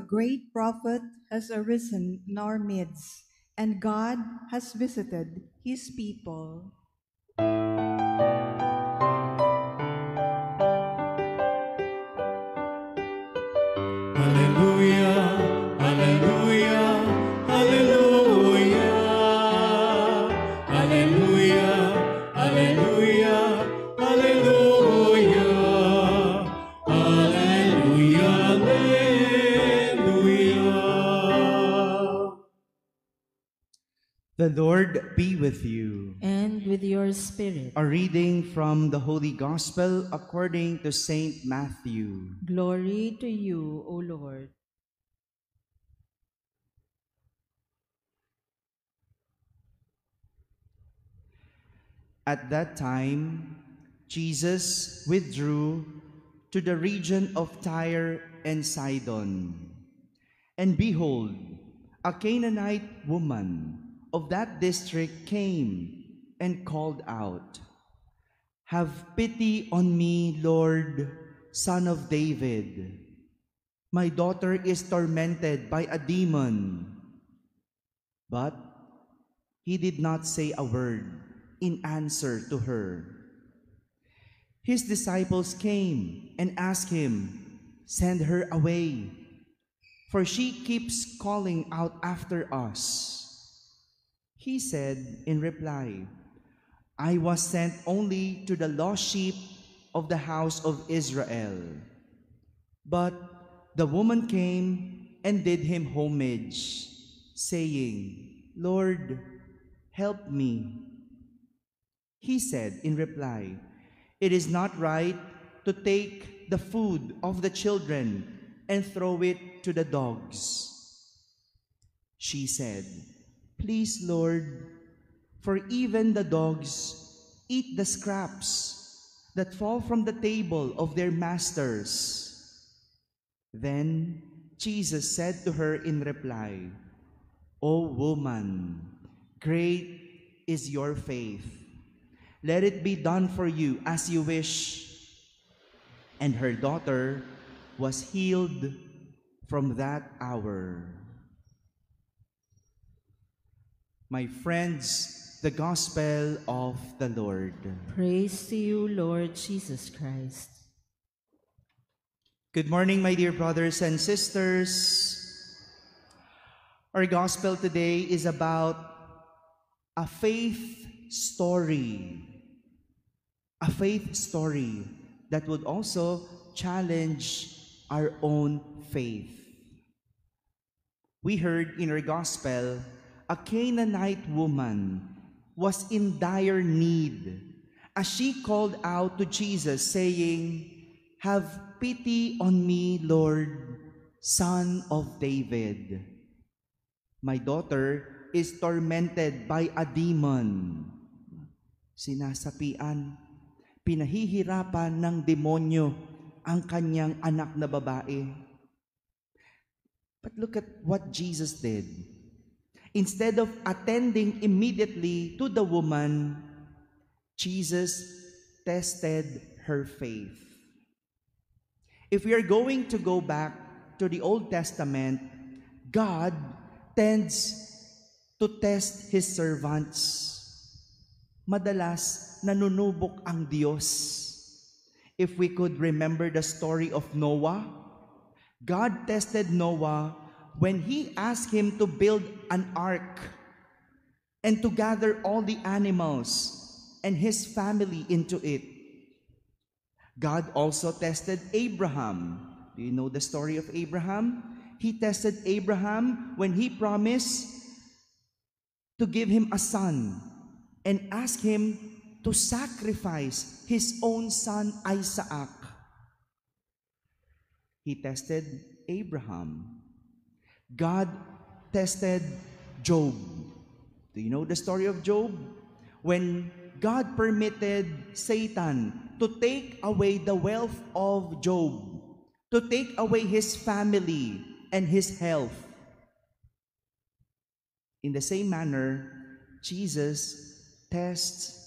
great prophet has arisen in our midst, and God has visited his people. Hallelujah, hallelujah, hallelujah. Hallelujah, hallelujah, hallelujah. Hallelujah, hallelujah. The Lord be with you. And with your spirit. A reading from the Holy Gospel according to Saint Matthew. Glory to you, O Lord. At that time, Jesus withdrew to the region of Tyre and Sidon. And behold, a Canaanite woman of that district came and called out, "Have pity on me, Lord, Son of David. My daughter is tormented by a demon." But he did not say a word in answer to her. His disciples came and asked him, "Send her away, for she keeps calling out after us." He said in reply, "I was sent only to the lost sheep of the house of Israel." But the woman came and did him homage, saying, "Lord, help me." He said in reply, "It is not right to take the food of the children and throw it to the dogs." She said, "Please, Lord, for even the dogs eat the scraps that fall from the table of their masters." Then Jesus said to her in reply, "O woman, great is your faith. Let it be done for you as you wish." And her daughter was healed from that hour. My friends, the Gospel of the Lord. Praise to you, Lord Jesus Christ. Good morning, my dear brothers and sisters. Our Gospel today is about a faith story. A faith story that would also challenge our own faith. We heard in our Gospel, a Canaanite woman was in dire need as she called out to Jesus saying, "Have pity on me, Lord, Son of David. My daughter is tormented by a demon." Sinasapian, pinahihirapan ng demonyo ang kanyang anak na babae. But look at what Jesus did. Instead of attending immediately to the woman, Jesus tested her faith. If we are going to go back to the Old Testament, God tends to test His servants. Madalas, nanunubok ang Diyos. If we could remember the story of Noah, God tested Noah when He asked him to build an ark and to gather all the animals and his family into it. God also tested Abraham. Do you know the story of Abraham? He tested Abraham when he promised to give him a son and asked him to sacrifice his own son Isaac. He tested Abraham. God tested Job. Do you know the story of Job? When God permitted Satan to take away the wealth of Job, to take away his family and his health. In the same manner, Jesus tests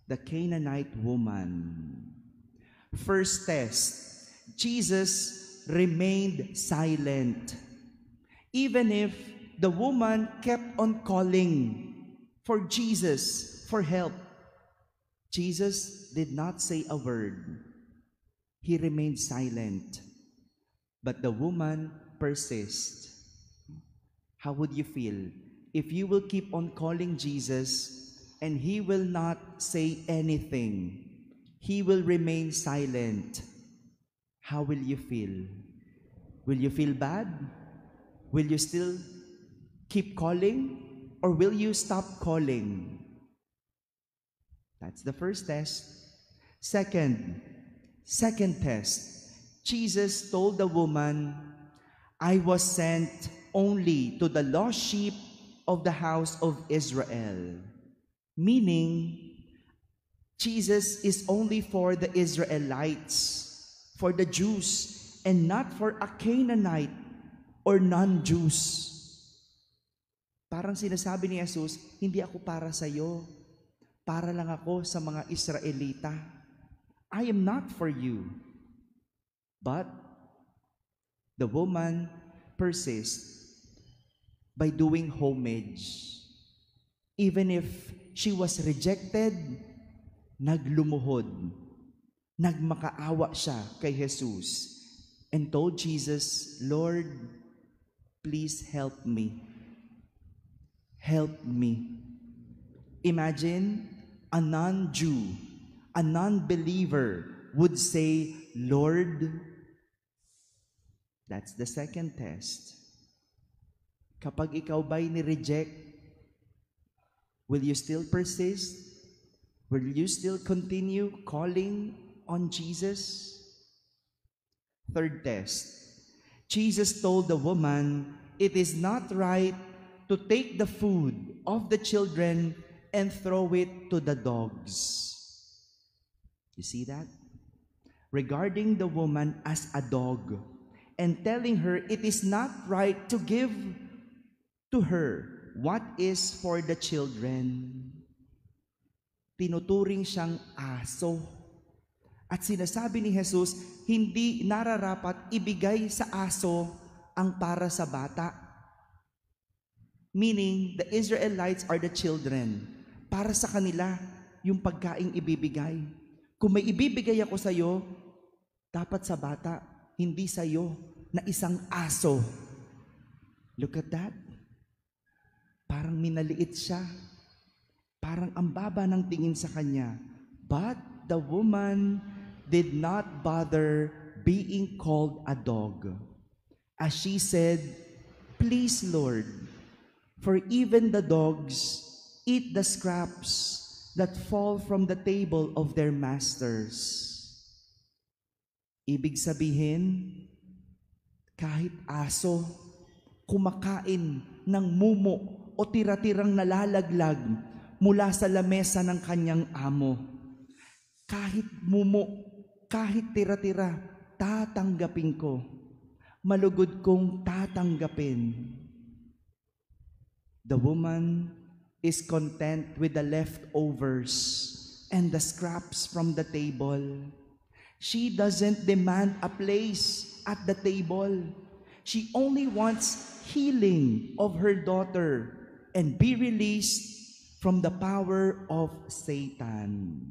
the Canaanite woman. First test, Jesus remained silent. Even if the woman kept on calling for Jesus for help, Jesus did not say a word. He remained silent. But the woman persists. How would you feel if you will keep on calling Jesus and he will not say anything? He will remain silent. How will you feel? Will you feel bad? Will you still keep calling? Or will you stop calling? That's the first test. Second test. Jesus told the woman, I was sent only to the lost sheep of the house of Israel. Meaning, Jesus is only for the Israelites, for the Jews, and not for a Canaanite or non-Jews. Parang sinasabi ni Jesus, hindi ako para sa iyo. Para lang ako sa mga Israelita. I am not for you. But the woman persists by doing homage. Even if she was rejected, naglumuhod. Nagmakaawa siya kay Jesus and told Jesus, Lord, please help me. Help me. Imagine a non-Jew, a non-believer would say, Lord. That's the second test. Kapag ikaw ba'y ni-reject, will you still persist? Will you still continue calling on Jesus? Third test. Jesus told the woman, it is not right to take the food of the children and throw it to the dogs. You see that? Regarding the woman as a dog and telling her it is not right to give to her what is for the children. Tinuturing siyang aso. At sinasabi ni Jesus, hindi nararapat ibigay sa aso ang para sa bata. Meaning, the Israelites are the children. Para sa kanila, yung pagkaing ibibigay. Kung may ibibigay ako sa iyo, dapat sa bata, hindi sa iyo na isang aso. Look at that. Parang minaliit siya. Parang ang baba ng tingin sa kanya. But the woman did not bother being called a dog. As she said, please, Lord, for even the dogs eat the scraps that fall from the table of their masters. Ibig sabihin, kahit aso, kumakain ng mumo o tira-tirang nalalaglag mula sa lamesa ng kanyang amo. Kahit mumo, kahit tira-tira, tatanggapin ko. Malugod kong tatanggapin. The woman is content with the leftovers and the scraps from the table. She doesn't demand a place at the table. She only wants healing of her daughter and be released from the power of Satan.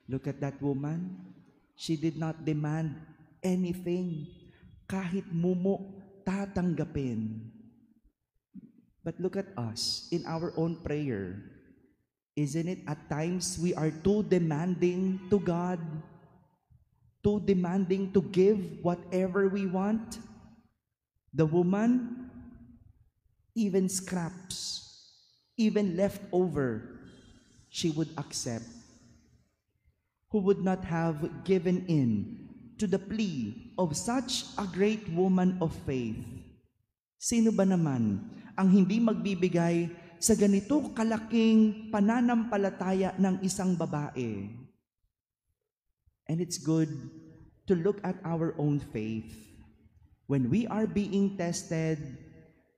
Look at that woman. She did not demand anything. Kahit mumo, tatanggapin. But look at us in our own prayer. Isn't it at times we are too demanding to God? Too demanding to give whatever we want? The woman, even scraps, even leftover, she would accept. Who would not have given in to the plea of such a great woman of faith? Sino ba naman ang hindi magbibigay sa ganito kalaking pananampalataya ng isang babae? And it's good to look at our own faith. When we are being tested,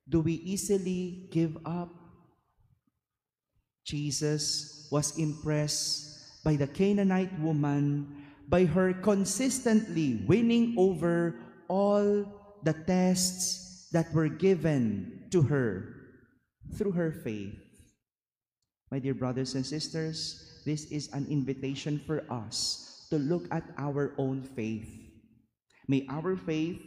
do we easily give up? Jesus was impressed by the Canaanite woman by her consistently winning over all the tests that were given to her through her faith. My dear brothers and sisters, this is an invitation for us to look at our own faith. May our faith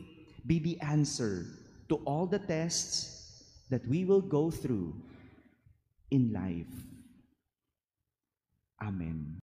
be the answer to all the tests that we will go through in life. Amen.